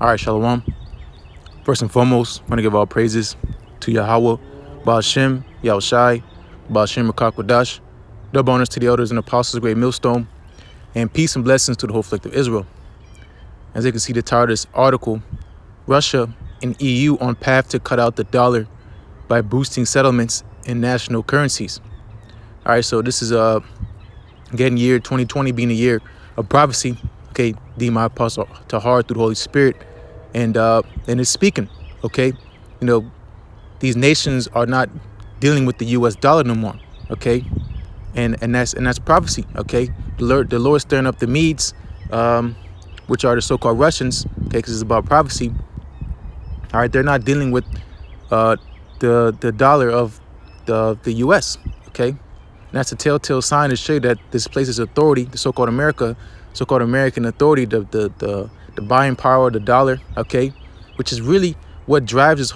All right, Shalom. First and foremost, I want to give all praises to Yahweh, Baal Shem, Yahushai, Baal Shem Rakakwadash, double honors to the elders and apostles of Great Millstone, and peace and blessings to the whole elect of Israel. As you can see the title of this article, Russia and EU on path to cut out the dollar by boosting settlements in national currencies. All right, so this is again year 2020 being a year of prophecy. Okay, the my apostle Tahar through the Holy Spirit, and it's speaking. Okay, these nations are not dealing with the U.S. dollar no more. Okay, and that's prophecy. Okay, the Lord stirring up the Medes, which are the so-called Russians. Okay, because it's about prophecy. All right, they're not dealing with the dollar of the U.S. Okay, and that's a telltale sign to show you that this place's authority, the so-called American authority, the buying power of the dollar. Okay, which is really what drives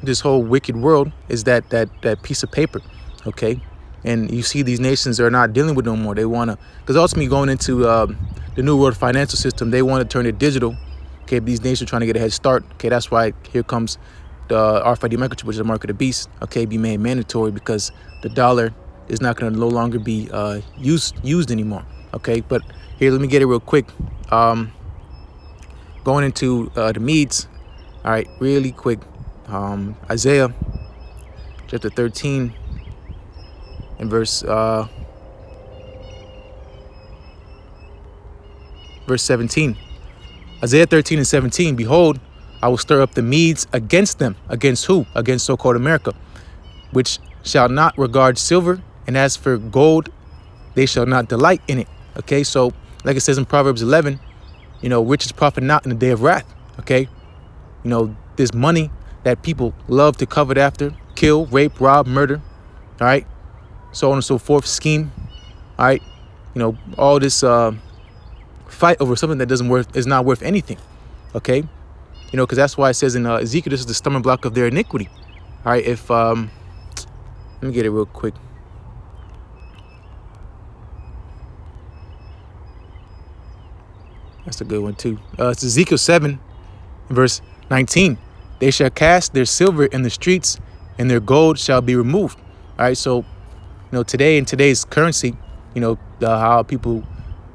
this whole wicked world, is that piece of paper. Okay, and you see these nations are not dealing with no more. They want to, because ultimately going into the new world financial system, they want to turn it digital. Okay, these nations are trying to get a head start. Okay, that's why here comes the RFID microchip, which is the mark of the beast. Okay, be made mandatory because the dollar is not going to no longer be used anymore. Okay, but here, let me get it real quick. Going into the Medes. All right, really quick. Isaiah chapter 13 and verse 17. Isaiah 13 and 17. Behold, I will stir up the Medes against them. Against who? Against so-called America, which shall not regard silver, and as for gold, they shall not delight in it. Okay, so like it says in Proverbs 11, riches profit not in the day of wrath. Okay, this money that people love to covet after, kill, rape, rob, murder, all right, so on and so forth, scheme, all right, all this fight over something that is not worth anything. Okay, because that's why it says in Ezekiel, this is the stumbling block of their iniquity. All right, if let me get it real quick. That's a good one too. It's Ezekiel 7, verse 19. They shall cast their silver in the streets, and their gold shall be removed. All right, so today in today's currency, how people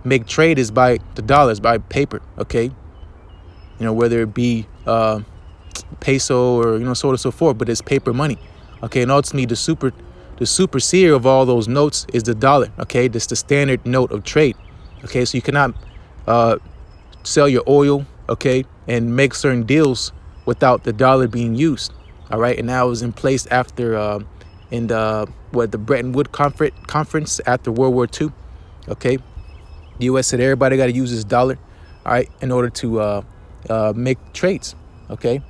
make trade is by the dollars, by paper. Okay, whether it be peso or so on and so forth, but it's paper money. Okay, and ultimately the superseer of all those notes is the dollar. Okay, that's the standard note of trade. Okay, so you cannot sell your oil, okay, and make certain deals without the dollar being used. All right, and that was in place after the Bretton Woods conference after World War II. Okay, the U.S. said everybody got to use this dollar, all right, in order to make trades. Okay,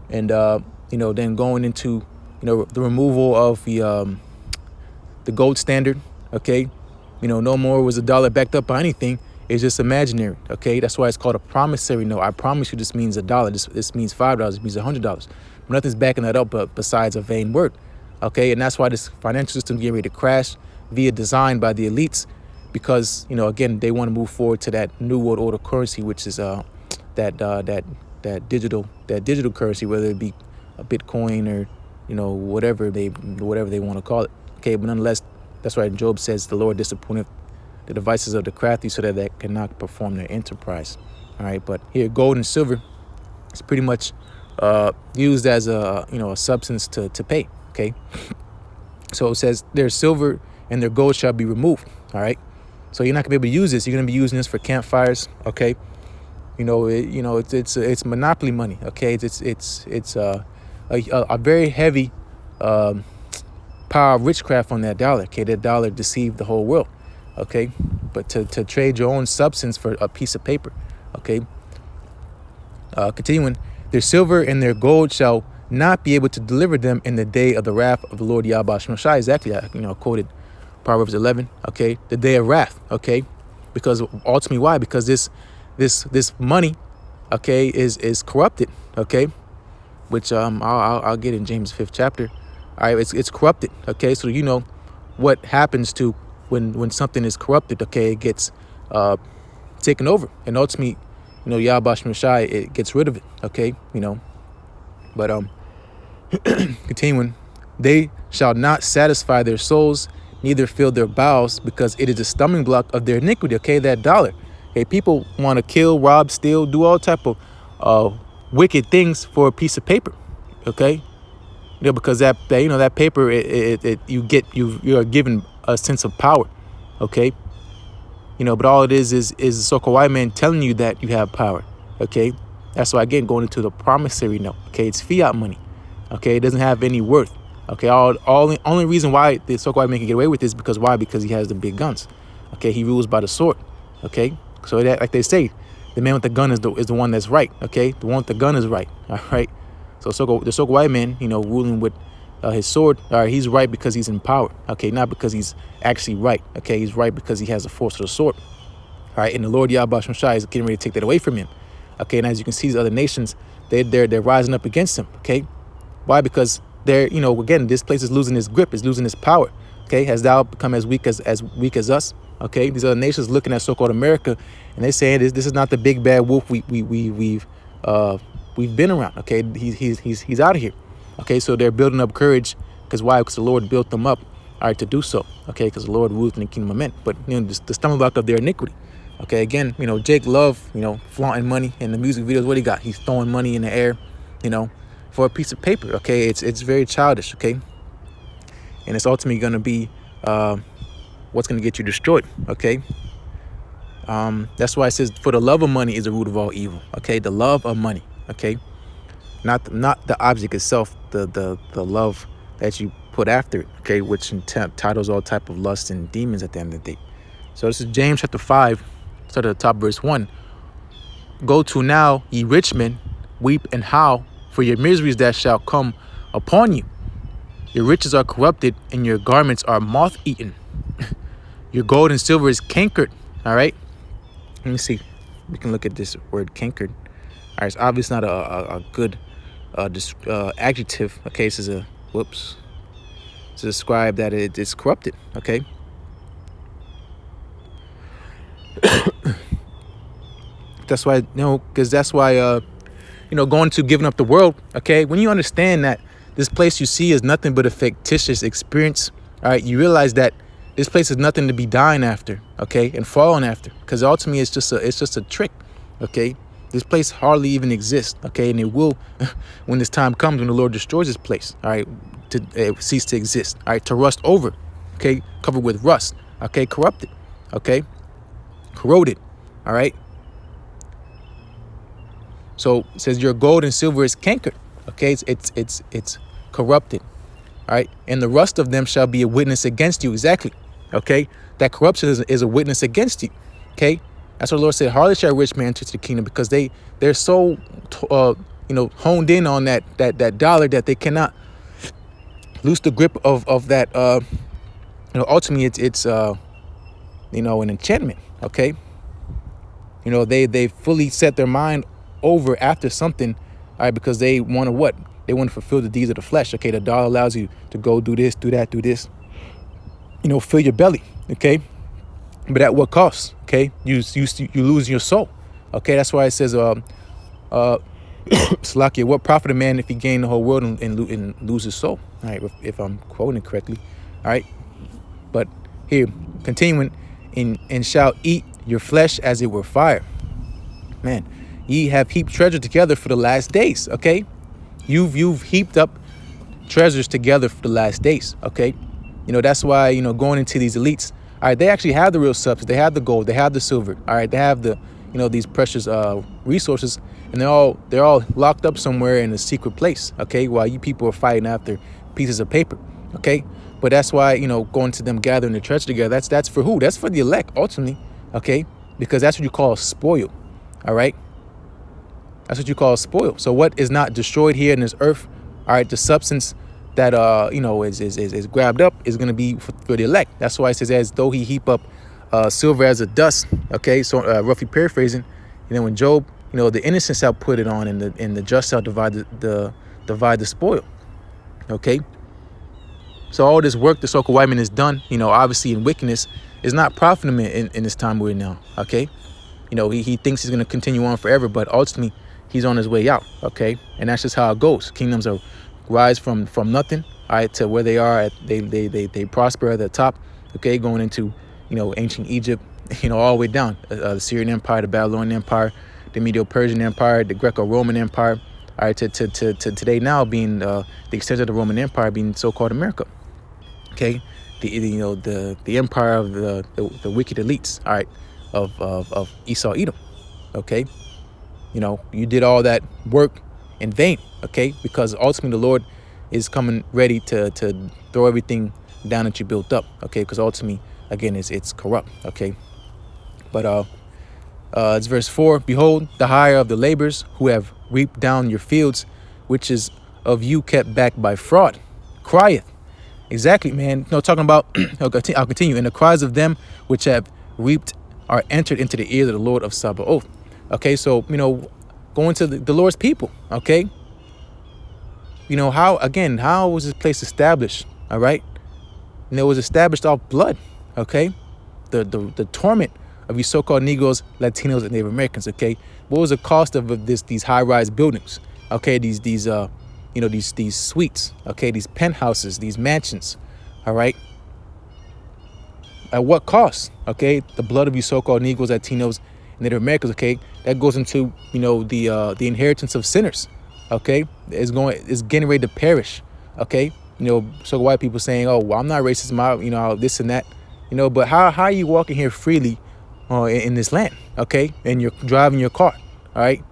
and then going into the removal of the gold standard. Okay, no more was the dollar backed up by anything. It's just imaginary. Okay, that's why it's called a promissory note. I promise you, this means $1. This means $5. It means $100. Nothing's backing that up, but besides a vain word. Okay, and that's why this financial system is getting ready to crash via design by the elites, because again, they want to move forward to that new world order currency, which is that digital currency, whether it be a Bitcoin or whatever they want to call it. Okay, but nonetheless, that's why Job says the Lord disappointed the devices of the crafty so that they cannot perform their enterprise. All right, but here gold and silver is pretty much used as a substance to pay. Okay, so it says their silver and their gold shall be removed. All right, so you're not gonna be able to use this. You're gonna be using this for campfires. Okay, it's monopoly money. Okay, it's a very heavy power of witchcraft on that dollar. Okay, that dollar deceived the whole world. Okay, but to trade your own substance for a piece of paper. Okay, continuing, their silver and their gold shall not be able to deliver them in the day of the wrath of the Lord Yahweh Shemashai. Exactly, I quoted Proverbs 11. Okay, the day of wrath. Okay, because ultimately, why? Because this money, okay, is corrupted. Okay, which I'll get in James 5th chapter. All right, it's corrupted. Okay, so what happens to when something is corrupted. Okay, it gets taken over, and ultimately Yahweh Shai, it gets rid of it. Okay, but continuing, they shall not satisfy their souls, neither fill their bowels, because it is a stumbling block of their iniquity. Okay, that dollar. Okay, people want to kill, rob, steal, do all type of wicked things for a piece of paper. Okay, because that paper, you are given a sense of power. Okay, but all it is a so-called white man telling you that you have power. Okay, that's why, again, going into the promissory note. Okay, it's fiat money. Okay, it doesn't have any worth. Okay, only reason why the so-called white man can get away with this because why? Because he has the big guns. Okay, he rules by the sword. Okay, so that, like they say, the man with the gun is the one that's right. Okay, the one with the gun is right. All right, so the so-called white man, ruling with his sword, all right, he's right because he's in power. Okay, not because he's actually right. Okay, he's right because he has the force of the sword. All right, and the Lord Yahweh Shai is getting ready to take that away from him. Okay, and as you can see, these other nations, they're rising up against him. Okay, why? Because they're, again, this place is losing its grip, is losing its power. Okay, has thou become as weak as us? Okay, these other nations looking at so-called America, and they're saying this is not the big bad wolf we've been around. Okay, he's out of here. Okay, so they're building up courage because why? Because the Lord built them up, all right, to do so. Okay, because the Lord rules in the kingdom of men. But the stumbling block of their iniquity. Okay, again, Jake Love, flaunting money in the music videos. What he got? He's throwing money in the air, for a piece of paper. Okay, it's very childish. Okay, and it's ultimately going to be what's going to get you destroyed. Okay, that's why it says, for the love of money is the root of all evil. Okay, the love of money. Okay, not the object itself, the love that you put after it. Okay, which titles all type of lust and demons at the end of the day. So this is James chapter 5, start at the top, verse 1. Go to now, ye rich men, weep and howl for your miseries that shall come upon you. Your riches are corrupted, and your garments are moth-eaten. Your gold and silver is cankered. All right. Let me see. We can look at this word cankered. All right. It's obviously not a good adjective. Okay. This is to describe that it is corrupted. Okay. That's why, because that's why, going to giving up the world. Okay. When you understand that this place you see is nothing but a fictitious experience. All right. You realize that this place is nothing to be dying after. Okay. And falling after, because ultimately it's just a trick. Okay. This place hardly even exists. Okay. And it will, when this time comes, when the Lord destroys this place. All right. To cease to exist. All right. To rust over. Okay. Covered with rust. Okay. Corrupted. Okay. Corroded. All right. So it says your gold and silver is cankered. Okay, it's corrupted. All right, and the rust of them shall be a witness against you. Exactly. Okay, that corruption is a witness against you. Okay, that's what the Lord said. Hardly shall a rich man enter the kingdom, because they're so honed in on that dollar that they cannot loose the grip of that. Ultimately it's an enchantment. Okay, they fully set their mind over after something, all right, because they want to what? They want to fulfill the deeds of the flesh. Okay, the dollar allows you to go do this, do that, do this. Fill your belly. Okay, but at what cost? Okay, you lose your soul. Okay, that's why it says, Salakia, what profit a man if he gain the whole world and lose his soul? All right, if I'm quoting it correctly. All right, but here, continuing, and shall eat your flesh as it were fire. Man, ye have heaped treasure together for the last days. Okay, you've heaped up treasures together for the last days. Okay, that's why going into these elites, all right, they actually have the real substance. They have the gold, they have the silver. All right, they have the these precious resources, and they're all locked up somewhere in a secret place. Okay, while you people are fighting after pieces of paper. Okay, but that's why going to them gathering the treasure together. That's for who? That's for the elect ultimately. Okay, because that's what you call spoil. All right. That's what you call spoil. So what is not destroyed here in this earth, all right, the substance that is grabbed up is going to be for the elect. That's why it says, as though he heap up silver as a dust. Okay, so roughly paraphrasing, when Job, the innocent shall put it on, and the just shall divide the spoil. Okay, so all this work the so-called white man has done, obviously in wickedness, is not profiting him in this time we're in now. Okay, he thinks he's going to continue on forever, but ultimately he's on his way out. Okay, and that's just how it goes. Kingdoms are rise from nothing, all right, to where they are at. They prosper at the top. Okay, going into ancient Egypt, all the way down the Syrian Empire, the Babylonian Empire, the Medo-Persian Empire, the Greco-Roman Empire. All right, to today now being the extent of the Roman Empire being so-called America. Okay, the empire of the wicked elites. All right, of Esau, Edom. Okay, you did all that work in vain. Okay, because ultimately the Lord is coming ready to throw everything down that you built up. Okay, because ultimately again it's corrupt. Okay, but it's verse 4. Behold, the hire of the laborers who have reaped down your fields, which is of you kept back by fraud, crieth. Exactly, man. No, talking about, I'll continue. And the cries of them which have reaped are entered into the ears of the Lord of Sabaoth. Okay, so, going to the Lord's people. Okay. How was this place established? All right. And it was established off blood. Okay. The torment of you so-called Negroes, Latinos, and Native Americans. Okay, what was the cost of these high-rise buildings? Okay, these suites. Okay, these penthouses, these mansions. All right, at what cost? Okay, the blood of you so-called Negroes, Latinos, and Native Americans. Okay, that goes into the inheritance of sinners. Okay, it's getting ready to perish. Okay, so white people saying, oh, well, I'm not racist, this and that. But how are you walking here freely in this land, okay? And you're driving your car, all right,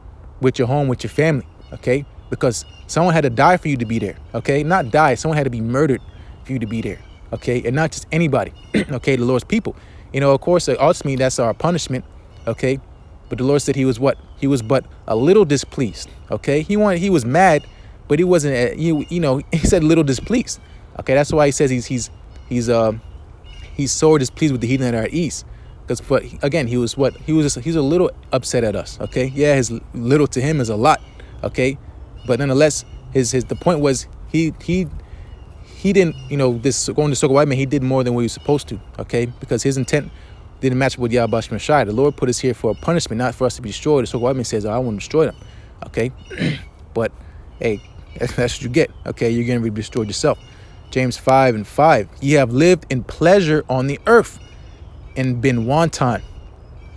with your home, with your family, okay? Because someone had to die for you to be there, okay? Not die, someone had to be murdered for you to be there, okay? And not just anybody, okay? The Lord's people. Of course, ultimately, that's our punishment, okay? But the Lord said he was what? He was but a little displeased, okay? He was mad, but he wasn't, he said little displeased, okay? That's why he says he's sore displeased with the heathen that are at ease. But again, he's a little upset at us. Okay, yeah, his little to him is a lot. Okay, but nonetheless, the point was he didn't this going to so-called white man, he did more than what he was supposed to. Okay, because his intent didn't match with Yahweh Shai. The Lord put us here for a punishment, not for us to be destroyed. The so-called white man says, I want to destroy them. Okay, but hey, that's what you get. Okay, you're going to be destroyed yourself. James 5:5. Ye have lived in pleasure on the earth and been wanton.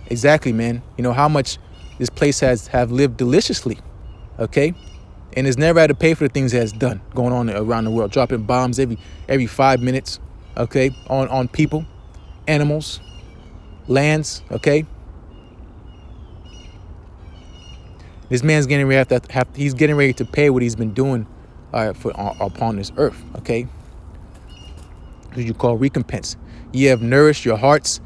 Exactly, man. How much this place have lived deliciously, okay, and has never had to pay for the things it has done going on around the world, dropping bombs every 5 minutes, okay, on people, animals, lands, okay. This man's getting ready he's getting ready to pay what he's been doing upon this earth, okay. What you call recompense. Ye have nourished your hearts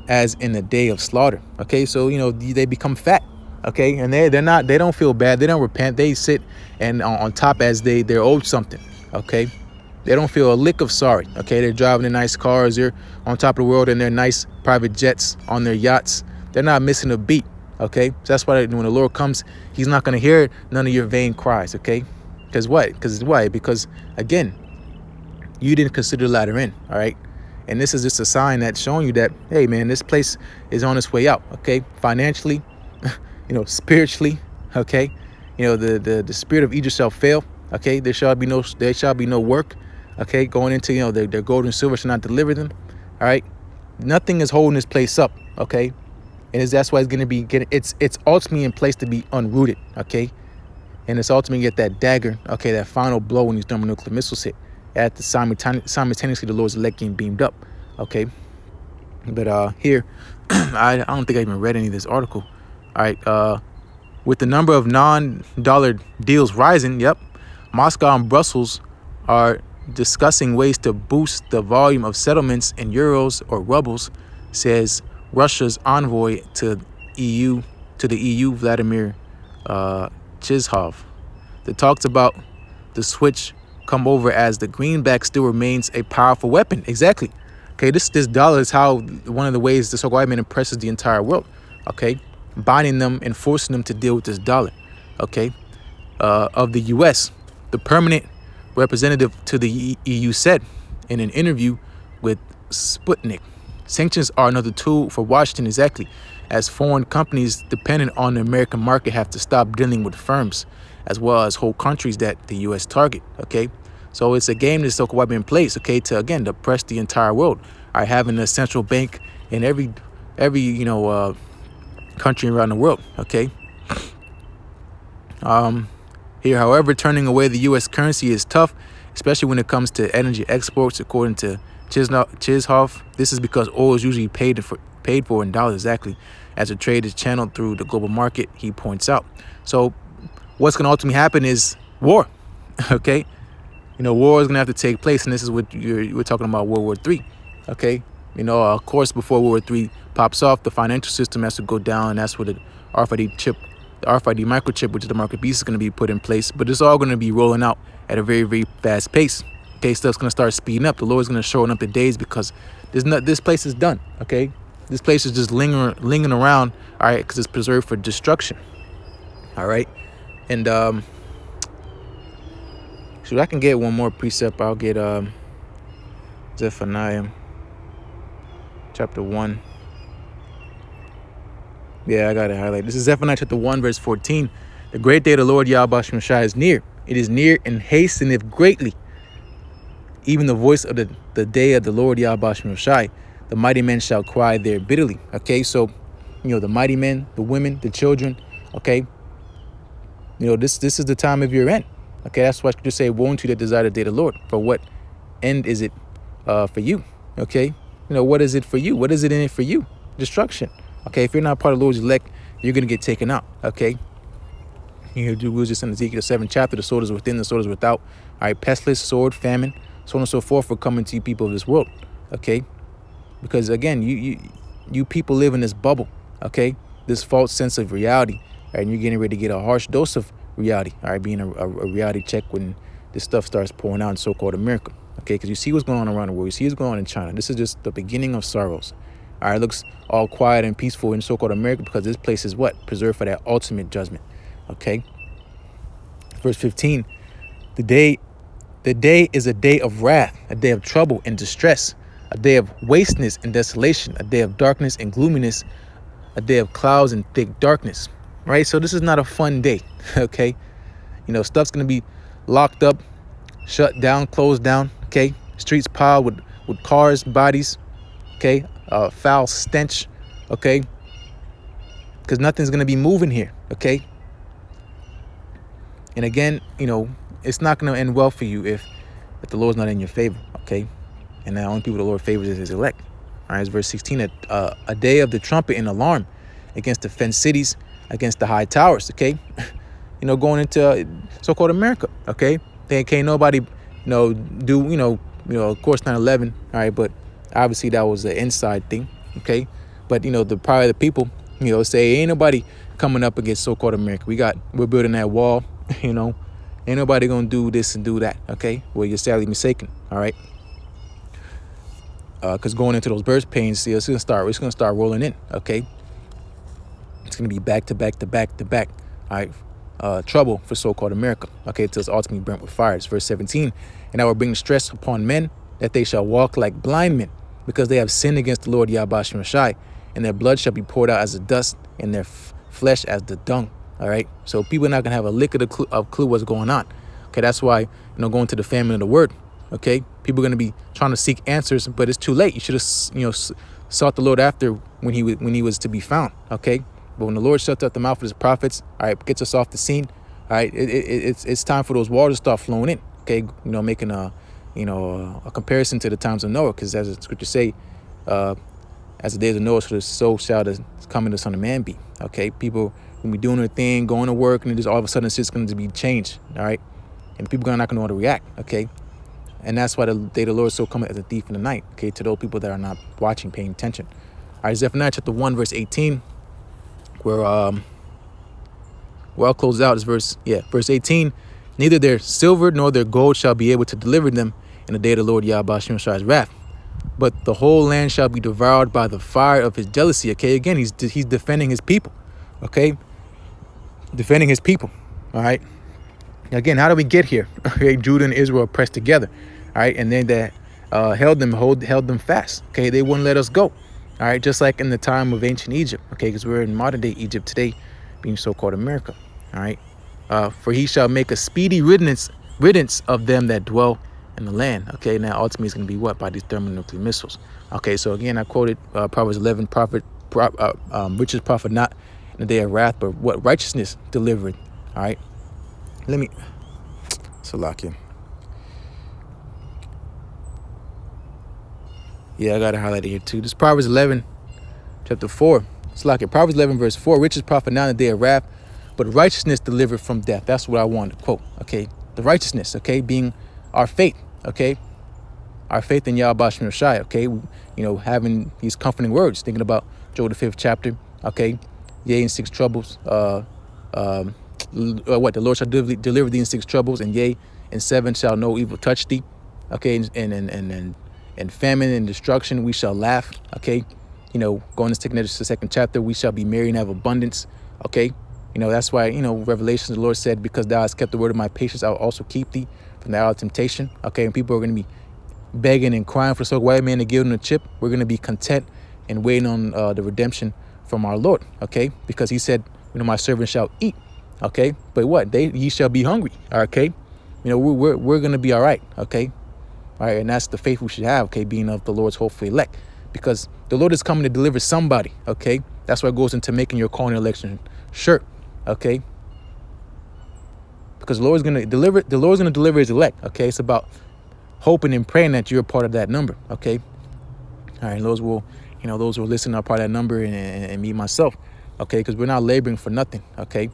as in the day of slaughter. Okay, so they become fat. Okay, and they don't feel bad. They don't repent. They sit and on top as they're owed something. Okay, they don't feel a lick of sorry. Okay, they're driving their nice cars. They're on top of the world in their nice private jets, on their yachts. They're not missing a beat. Okay, so that's why when the Lord comes, he's not going to hear none of your vain cries. Okay, because what? Because again, you didn't consider the latter end. All right. And this is just a sign that's showing you that, hey, man, this place is on its way out, okay? Financially, spiritually, okay? The spirit of Egypt shall fail, okay? There shall be no work, okay? Going into, their gold and silver shall not deliver them, all right? Nothing is holding this place up, okay? And that's why it's going to be it's ultimately in place to be unrooted, okay? And it's ultimately get that dagger, okay, that final blow when these thermonuclear missiles hit. At the simultaneously, the Lord's elect getting beamed up. Okay, but here, I don't think I even read any of this article. All right, with the number of non-dollar deals rising, yep, Moscow and Brussels are discussing ways to boost the volume of settlements in euros or rubles, says Russia's envoy to the EU, Vladimir Chizhov. The talks about the switch come over as the greenback still remains a powerful weapon. Exactly. Okay, this dollar is how one of the ways the so-called white man impresses the entire world. Okay, binding them and forcing them to deal with this dollar. Okay, of the U.S. The permanent representative to the EU said in an interview with Sputnik Sanctions are another tool for Washington, exactly, as foreign companies dependent on the American market have to stop dealing with firms as well as whole countries that the U.S. target, okay? So it's a game that's so called in place, okay, to, again, oppress the entire world. Having a central bank in every country around the world, okay? Here, however, turning away the U.S. currency is tough, especially when it comes to energy exports, according to Chisholm. This is because oil is usually paid for in dollars, exactly, as the trade is channeled through the global market, he points out. So what's going to ultimately happen is war, okay? War is going to have to take place, and this is what we're talking about, World War III, okay? Of course, before World War III pops off, the financial system has to go down, and that's where the RFID microchip, which is the market beast, is going to be put in place. But it's all going to be rolling out at a very, very fast pace. Okay, stuff's going to start speeding up. The Lord's going to shorten up the days because this place is done, okay? This place is just lingering around, all right, because it's preserved for destruction, all right? And so I can get one more precept. I'll get Zephaniah chapter 1. Yeah, I got it highlighted. This is Zephaniah chapter 1, verse 14. The great day of the Lord Yahweh Shemashai is near. It is near and hasteneth greatly. Even the voice of the day of the Lord Yahweh Shemashai. The mighty men shall cry there bitterly. Okay, so, the mighty men, the women, the children, okay? This is the time of your end. Okay, that's why I just say, woe unto you that desire the day of the Lord. For what end is it for you? Okay, what is it for you? What is it in it for you? Destruction. Okay, if you're not part of the Lord's elect, you're going to get taken out, okay? We was just in Ezekiel 7th chapter, the sword is within, the sword is without. All right, pestilence, sword, famine, so on and so forth will come into you people of this world, okay? Because, again, you people live in this bubble, okay? This false sense of reality, all right? And you're getting ready to get a harsh dose of reality, all right? Being a reality check when this stuff starts pouring out in so-called America, okay? Because you see what's going on around the world. You see what's going on in China. This is just the beginning of sorrows. All right, it looks all quiet and peaceful in so-called America because this place is what? Preserved for that ultimate judgment, okay? Verse 15, the day is a day of wrath, a day of trouble and distress, a day of wasteness and desolation, a day of darkness and gloominess, a day of clouds and thick darkness, right? So this is not a fun day, okay? Stuff's going to be locked up, shut down, closed down, okay? Streets piled with cars, bodies, okay? Foul stench, okay? Because nothing's going to be moving here, okay? And again, it's not going to end well for you if the Lord's not in your favor, okay? And the only people the Lord favors is his elect. All right, it's verse 16, a day of the trumpet and alarm against the fenced cities, against the high towers, okay? Going into so-called America, okay? They can't nobody, do, of course, 9/11, all right, but obviously that was an inside thing, okay? But, the power of the people, say ain't nobody coming up against so-called America. We're building that wall, ain't nobody gonna do this and do that, okay? Well, you're sadly mistaken, all right? Because going into those birth pains, it's gonna start rolling in, okay? It's gonna be back to back to back to back, all right? Trouble for so-called America, okay? Until it's ultimately burnt with fire. It's verse 17, and I will bring stress upon men that they shall walk like blind men, because they have sinned against the Lord Yahweh Shemashai, and their blood shall be poured out as the dust, and their flesh as the dung. All right, so people are not gonna have a lick of clue what's going on. Okay, that's why going to the famine of the word. Okay, people are gonna be trying to seek answers, but it's too late. You should have sought the Lord after when he was to be found. Okay, but when the Lord shuts up the mouth of his prophets, all right, gets us off the scene. All right, it's time for those waters to start flowing in. Okay, making a comparison to the times of Noah, because as the scriptures say, as the days of Noah, so shall the coming of the Son of Man be. Okay, people will be doing their thing, going to work, and then just all of a sudden it's just going to be changed. All right, and people are not going to know how to react. Okay, and that's why the day of the Lord is so coming as a thief in the night. Okay, to those people that are not watching, paying attention. All right, Zephaniah chapter 1, verse 18, where I'll close out is verse 18. Neither their silver nor their gold shall be able to deliver them in the day of the Lord Yahweh Shemashai's wrath, but the whole land shall be devoured by the fire of his jealousy. Okay, again, he's defending his people. Okay, defending his people. All right. Again, how do we get here? Okay, Judah and Israel pressed together. All right, and then that held them fast. Okay, they wouldn't let us go. All right, just like in the time of ancient Egypt, okay, because we're in modern day Egypt today, being so-called America. All right, for he shall make a speedy riddance of them that dwell in the land. Okay, now ultimately it's going to be what? By these thermonuclear missiles. Okay, so again, I quoted Proverbs 11, riches profit not in the day of wrath, but what? Righteousness delivered. All right, let me, Salakia. Yeah, I got to highlight it here too. This Proverbs 11, chapter 4. Salakia, Proverbs 11, verse 4. Riches profit not in the day of wrath, but righteousness delivered from death. That's what I wanted to quote. Okay, the righteousness, okay, being our faith, okay, our faith in Yahweh Shem Shai, okay, having these comforting words, thinking about Job the 5th chapter, okay, yea, in 6 troubles, what, the Lord shall deliver thee in 6 troubles, and yea, in 7 shall no evil touch thee, okay, and famine and destruction we shall laugh, okay, going to take the 2nd chapter, we shall be merry and have abundance, okay, that's why, Revelation, the Lord said, because thou hast kept the word of my patience, I will also keep thee from the hour of temptation. Okay, and people are going to be begging and crying for so white man to give them a chip. We're going to be content and waiting on the redemption from our Lord. Okay, because he said, my servant shall eat. Okay, but what? Ye shall be hungry. Okay, we're going to be all right. Okay, all right, and that's the faith we should have. Okay, being of the Lord's hopeful elect, because the Lord is coming to deliver somebody. Okay, that's what goes into making your calling and election sure. Okay, because the Lord's gonna deliver his elect. Okay, it's about hoping and praying that you're a part of that number. Okay, all right, those will listen are part of that number, and me myself. Okay, because we're not laboring for nothing. Okay, all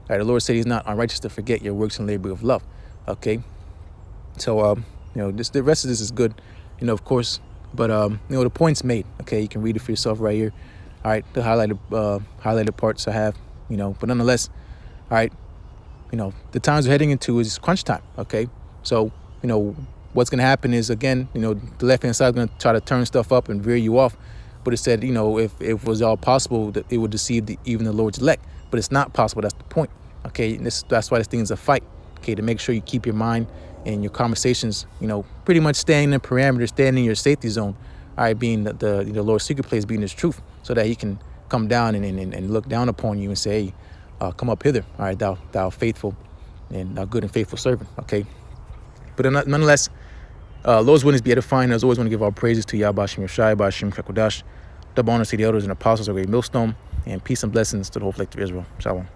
right, the Lord said he's not unrighteous to forget your works and labor of love. Okay, so the rest of this is good, of course, but the point's made. Okay, you can read it for yourself right here. All right, the highlighted parts I have, but nonetheless, all right. The times we're heading into is crunch time, okay? So, what's going to happen is, again, the left-hand side is going to try to turn stuff up and veer you off. But it said, if it was all possible, that it would deceive even the Lord's elect. But it's not possible. That's the point, okay? And that's why this thing is a fight, okay? To make sure you keep your mind and your conversations, pretty much staying in parameters, staying in your safety zone, all right, being the Lord's secret place, being his truth, so that he can come down and look down upon you and say, hey, come up hither, all right, thou faithful and thou good and faithful servant, okay? But nonetheless, Lord's witness be edifying. As always, want to give our praises to Yahweh Shem Yeshai, Bashim Kakodash, double honors to the elders and apostles of Great Millstone, and peace and blessings to the whole elect of Israel. Shalom.